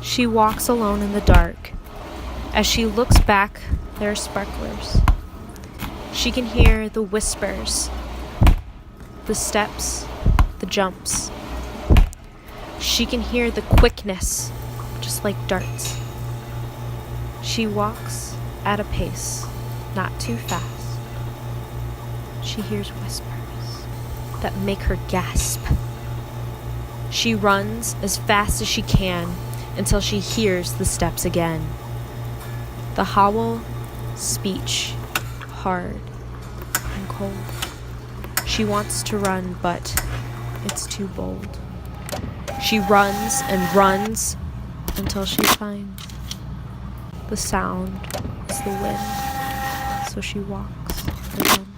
She walks alone in the dark. As she looks back, there are sparklers. She can hear the whispers, the steps, the jumps. She can hear the quickness, just like darts. She walks at a pace, not too fast. She hears whispers that make her gasp. She runs as fast as she can until she hears the steps again. The howl, speech, hard and cold. She wants to run, but it's too bold. She runs and runs until she finds the sound is the wind, so she walks again.